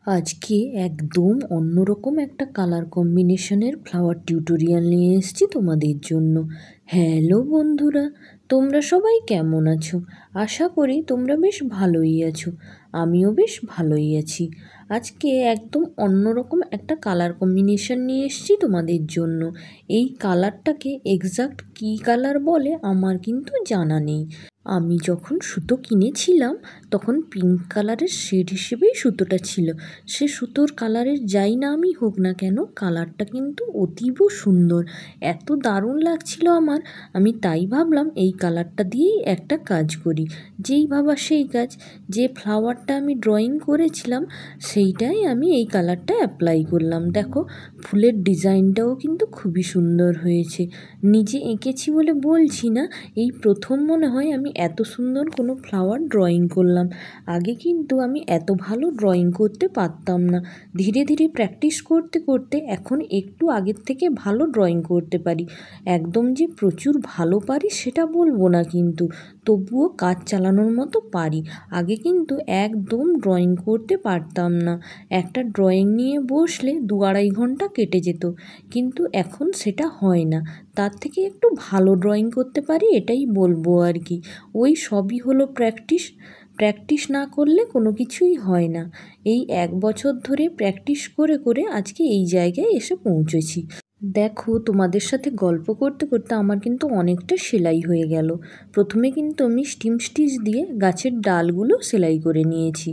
আজকে একদম অন্যরকম একটা কালার কম্বিনেশনের ফ্লাওয়ার টিউটোরিয়াল নিয়ে এসেছি তোমাদের জন্য। হ্যালো বন্ধুরা, তোমরা সবাই কেমন আছো? আশা করি তোমরা বেশ ভালোই আছো। আমিও বেশ ভালোই আছি। আজকে একদম অন্যরকম একটা কালার কম্বিনেশন নিয়ে এসেছি তোমাদের জন্য। এই কালারটাকে এক্সাক্ট কী কালার বলে আমার কিন্তু জানা নেই। আমি যখন সুতো কিনেছিলাম তখন পিঙ্ক কালারের শেড হিসেবেই সুতোটা ছিল। সে সুতোর কালারের যাই নামই হোক না কেন, কালারটা কিন্তু অতীব সুন্দর, এত দারুণ লাগছিল আমার। আমি তাই ভাবলাম এই কালারটা দিয়েই একটা কাজ করি। যেই ভাবা সেই কাজ, যে ফ্লাওয়ারটা আমি ড্রয়িং করেছিলাম সেইটাই আমি এই কালারটা অ্যাপ্লাই করলাম। দেখো, ফুলের ডিজাইনটাও কিন্তু খুবই সুন্দর হয়েছে। নিজে এঁকেছি বলে বলছি না, এই প্রথম মনে হয় আমি এত সুন্দর কোনো ফ্লাওয়ার ড্রয়িং করলাম। আগে কিন্তু আমি এত ভালো ড্রয়িং করতে পারতাম না। ধীরে ধীরে প্র্যাকটিস করতে করতে এখন একটু আগের থেকে ভালো ড্রয়িং করতে পারি। একদম যে প্রচুর ভালো পারি সেটা বলবো না, কিন্তু তবুও কাজ চালানোর মতো পারি। আগে কিন্তু একদম ড্রয়িং করতে পারতাম না। একটা ড্রয়িং নিয়ে বসলে 2-2.5 ঘন্টা কেটে যেত, কিন্তু এখন সেটা হয় না। তার থেকে একটু ভালো ড্রয়িং করতে পারি, এটাই বলবো আর কি। ওই সবই হলো প্র্যাকটিস। প্র্যাকটিস না করলে কোনো কিছুই হয় না। এই 1 বছর ধরে প্র্যাকটিস করে করে আজকে এই জায়গায় এসে পৌঁছেছি। দেখো, তোমাদের সাথে গল্প করতে করতে আমার কিন্তু অনেকটা সেলাই হয়ে গেল। প্রথমে কিন্তু আমি স্টিম স্টিচ দিয়ে গাছের ডালগুলো সেলাই করে নিয়েছি।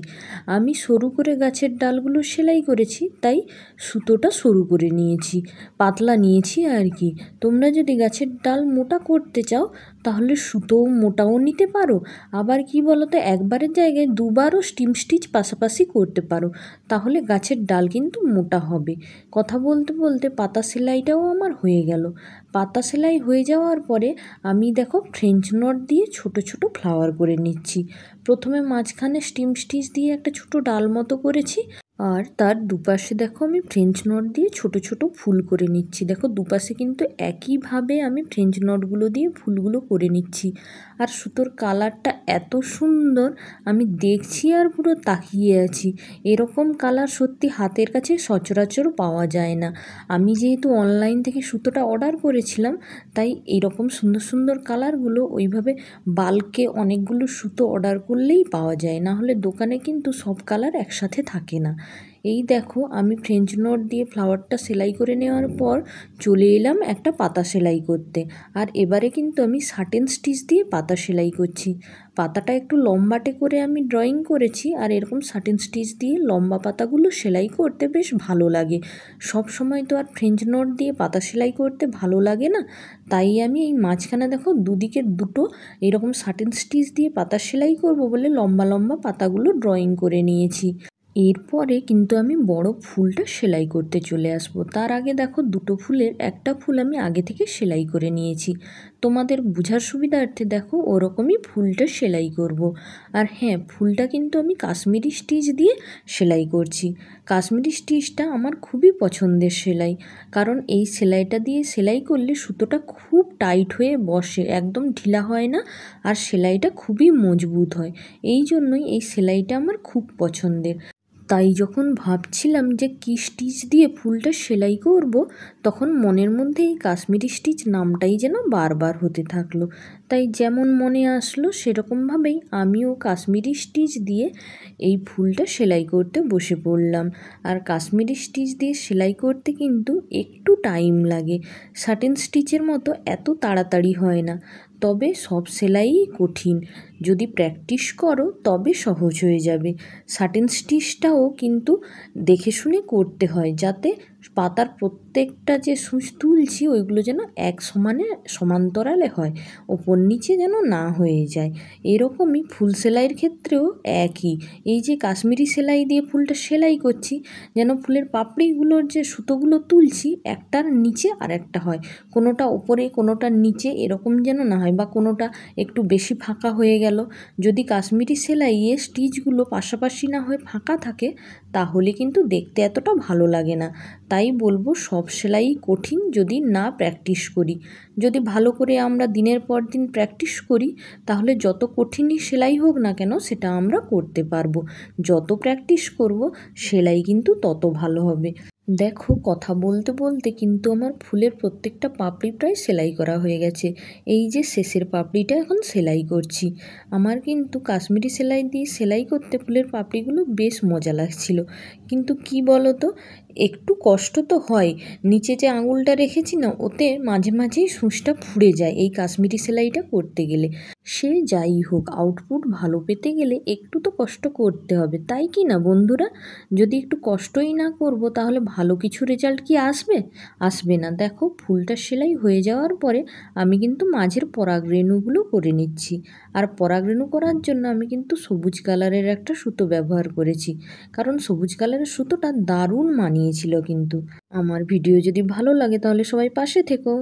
আমি সরু করে গাছের ডালগুলো সেলাই করেছি, তাই সুতোটা সরু করে নিয়েছি, পাতলা নিয়েছি আর কি। তোমরা যদি গাছের ডাল মোটা করতে চাও তাহলে সুতোও মোটাও নিতে পারো। আবার কি বলো তো, একবারের জায়গায় দুবারও স্টিম স্টিচ পাশাপাশি করতে পারো, তাহলে গাছের ডাল কিন্তু মোটা হবে। কথা বলতে বলতে পাতা সেলাইটাও আমার হয়ে গেল। পাতা সেলাই হয়ে যাওয়ার পরে আমি দেখো ফ্রেঞ্চ নট দিয়ে ছোট ছোট ফ্লাওয়ার করে নিচ্ছি। প্রথমে মাঝখানে স্টিম স্টিচ দিয়ে একটা ছোট ডাল মতো করেছি, আর তার দুপাশে দেখো আমি ফ্রেঞ্চ নট দিয়ে ছোট ছোট ফুল করে নিচ্ছি। দেখো, দুপাশে কিন্তু একইভাবে আমি ফ্রেঞ্চ নটগুলো দিয়ে ফুলগুলো করে নিচ্ছি। আর সুতোর কালারটা এত সুন্দর, আমি দেখছি আর পুরো তাকিয়ে আছি। এরকম কালার সত্যি হাতের কাছে সচরাচর পাওয়া যায় না। আমি যেহেতু অনলাইন থেকে সুতোটা অর্ডার করেছিলাম, তাই এইরকম সুন্দর সুন্দর কালারগুলো ওইভাবে বাল্কে অনেকগুলো সুতো অর্ডার করলেই পাওয়া যায়, না হলে দোকানে কিন্তু সব কালার একসাথে থাকে না। এই দেখো, আমি ফ্রেঞ্চ নট দিয়ে ফ্লাওয়ারটা সেলাই করে নেওয়ার পর চলে এলাম একটা পাতা সেলাই করতে। আর এবারে কিন্তু আমি সাটেন স্টিচ দিয়ে পাতা সেলাই করছি। পাতাটা একটু লম্বাটে করে আমি ড্রয়িং করেছি, আর এরকম সাটেন স্টিচ দিয়ে লম্বা পাতাগুলো সেলাই করতে বেশ ভালো লাগে। সব সময় তো আর ফ্রেঞ্চ নট দিয়ে পাতা সেলাই করতে ভালো লাগে না, তাই আমি এই মাঝখানে দেখো দুদিকে দুটো এরকম সাটেন স্টিচ দিয়ে পাতা সেলাই করব বলে লম্বা লম্বা পাতাগুলো ড্রয়িং করে নিয়েছি। এরপরে কিন্তু আমি বড় ফুলটা সেলাই করতে চলে আসব। তার আগে দেখো, দুটো ফুলের একটা ফুল আমি আগে থেকে সেলাই করে নিয়েছি। তোমাদের বোঝার সুবিধার্থে দেখো ওরকমই ফুলটা সেলাই করব। আর হ্যাঁ, ফুলটা কিন্তু আমি কাশ্মীরি স্টিচ দিয়ে সেলাই করছি। কাশ্মীরি স্টিচটা আমার খুবই পছন্দের সেলাই, কারণ এই সেলাইটা দিয়ে সেলাই করলে সুতোটা খুব টাইট হয়ে বসে, একদম ঢিলা হয় না, আর সেলাইটা খুবই মজবুত হয়। এই জন্যই এই সেলাইটা আমার খুব পছন্দের। তাই যখন ভাবছিলাম যে কী স্টিচ দিয়ে ফুলটা সেলাই করব, তখন মনের মধ্যে এই কাশ্মীরি স্টিচ নামটাই যেন বারবার হতে থাকলো। তাই যেমন মনে আসলো সেরকমভাবেই আমিও কাশ্মীরি স্টিচ দিয়ে এই ফুলটা সেলাই করতে বসে পড়লাম। আর কাশ্মীরি স্টিচ দিয়ে সেলাই করতে কিন্তু একটু টাইম লাগে, সাটেন স্টিচের মতো এত তাড়াতাড়ি হয় না। তবে সব সেলাইই কঠিন, যদি প্র্যাকটিস করো তবে সহজ হয়ে যাবে। সাটেন স্টিচটাও কিন্তু দেখে শুনে করতে হয়, যাতে পাতার প্রত্যেকটা যে সূচ তুলছি ওইগুলো যেন এক সমানে সমান্তরালে হয়, ওপর নিচে যেন না হয়ে যায়। এরকমই ফুল সেলাইয়ের ক্ষেত্রেও একই। এই যে কাশ্মীরি সেলাই দিয়ে ফুলটা সেলাই করছি, যেন ফুলের পাপড়িগুলোর যে সুতোগুলো তুলছি একটার নিচে আর একটা হয়, কোনোটা ওপরে কোনোটার নিচে এরকম যেন না হয়, বা কোনোটা একটু বেশি ফাঁকা হয়ে গেল। যদি কাশ্মীরি সেলাইয়ে স্টিচগুলো পাশাপাশি না হয়ে ফাঁকা থাকে তাহলে কিন্তু দেখতে এতটা ভালো লাগে না। তাই বলবো সব সেলাই কঠিন যদি না প্র্যাকটিস করি। যদি ভালো করে আমরা দিনের পর দিন প্র্যাকটিস করি তাহলে যত কঠিনই সেলাই হোক না কেন সেটা আমরা করতে পারবো। যত প্র্যাকটিস করব সেলাই কিন্তু তত ভালো হবে। দেখো কথা বলতে বলতে কিন্তু আমার ফুলের প্রত্যেকটা পাপড়ি প্রায় সেলাই করা হয়ে গেছে। এই যে শেষের পাপড়িটা এখন সেলাই করছি। আমার কিন্তু কাশ্মীরি সেলাই দিয়ে সেলাই করতে ফুলের পাপড়িগুলো বেশ মজা লাগছিল। কিন্তু কি বলো তো, একটু কষ্ট তো হয়। নিচে যে আঙুলটা রেখেছি না, ওতে মাঝে মাঝেই সূঁচটা ফুঁড়ে যায় এই কাশ্মীরি সেলাইটা করতে গেলে। সে যাই হোক, আউটপুট ভালো পেতে গেলে একটু তো কষ্ট করতে হবে, তাই কি না বন্ধুরা? যদি একটু কষ্টই না করব তাহলে ভালো কিছু রেজাল্ট কি আসবে? আসবে না। দেখো ফুলটা সেলাই হয়ে যাওয়ার পরে আমি কিন্তু মাঝের পরাগরেণুগুলো করে নিচ্ছি। আর পরাগরেণু করার জন্য আমি কিন্তু সবুজ কালারের একটা সুতো ব্যবহার করেছি, কারণ সবুজ কালারের সুতোটা দারুণ মানিয়েছিল। কিন্তু আমার ভিডিও যদি ভালো লাগে তাহলে সবাই পাশে থেকো।